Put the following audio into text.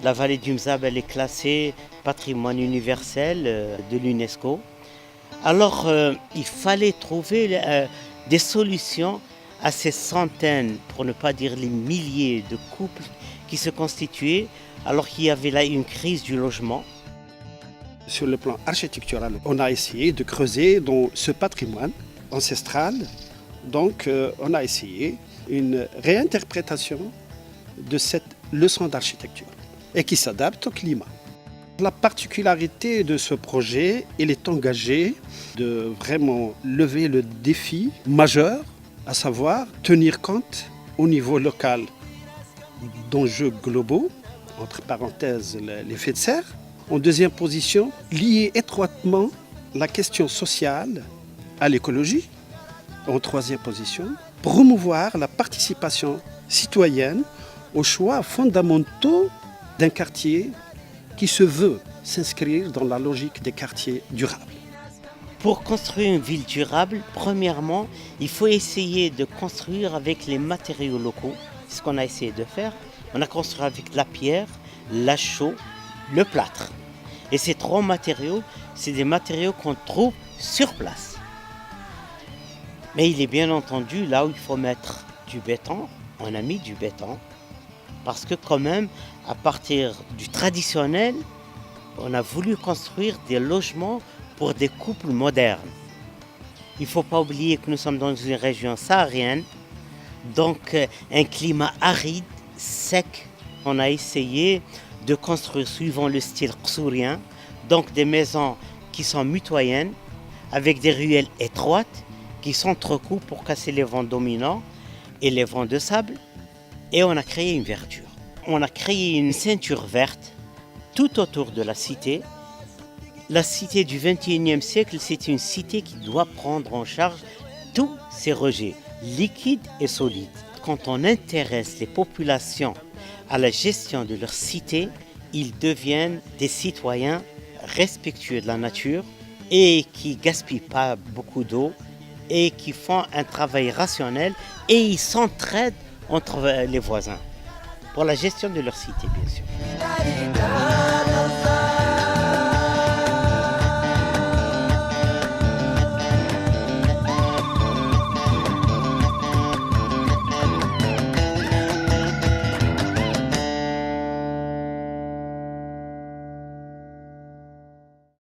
La vallée du Mzab, elle est classée patrimoine universel de l'UNESCO. Alors, il fallait trouver des solutions à ces centaines, pour ne pas dire les milliers de couples qui se constituaient alors qu'il y avait là une crise du logement. Sur le plan architectural, on a essayé de creuser dans ce patrimoine ancestral. Donc, on a essayé une réinterprétation de cette leçon d'architecture et qui s'adapte au climat. La particularité de ce projet, il est engagé de vraiment lever le défi majeur, à savoir tenir compte au niveau local d'enjeux globaux, entre parenthèses l'effet de serre. En deuxième position, lier étroitement la question sociale à l'écologie. En troisième position, promouvoir la participation citoyenne aux choix fondamentaux d'un quartier qui se veut s'inscrire dans la logique des quartiers durables. Pour construire une ville durable, premièrement, il faut essayer de construire avec les matériaux locaux. C'est ce qu'on a essayé de faire. On a construit avec la pierre, la chaux, le plâtre. Et ces trois matériaux, c'est des matériaux qu'on trouve sur place. Mais il est bien entendu là où il faut mettre du béton, on a mis du béton. Parce que quand même, à partir du traditionnel, on a voulu construire des logements pour des couples modernes. Il ne faut pas oublier que nous sommes dans une région saharienne, donc un climat aride, sec. On a essayé de construire suivant le style qsourien, donc des maisons qui sont mitoyennes, avec des ruelles étroites qui s'entrecoupent pour casser les vents dominants et les vents de sable. Et on a créé une verdure. On a créé une ceinture verte tout autour de la cité. La cité du XXIe siècle, c'est une cité qui doit prendre en charge tous ces rejets, liquides et solides. Quand on intéresse les populations à la gestion de leur cité, ils deviennent des citoyens respectueux de la nature et qui ne gaspillent pas beaucoup d'eau et qui font un travail rationnel et ils s'entraident entre les voisins pour la gestion de leur cité, bien sûr.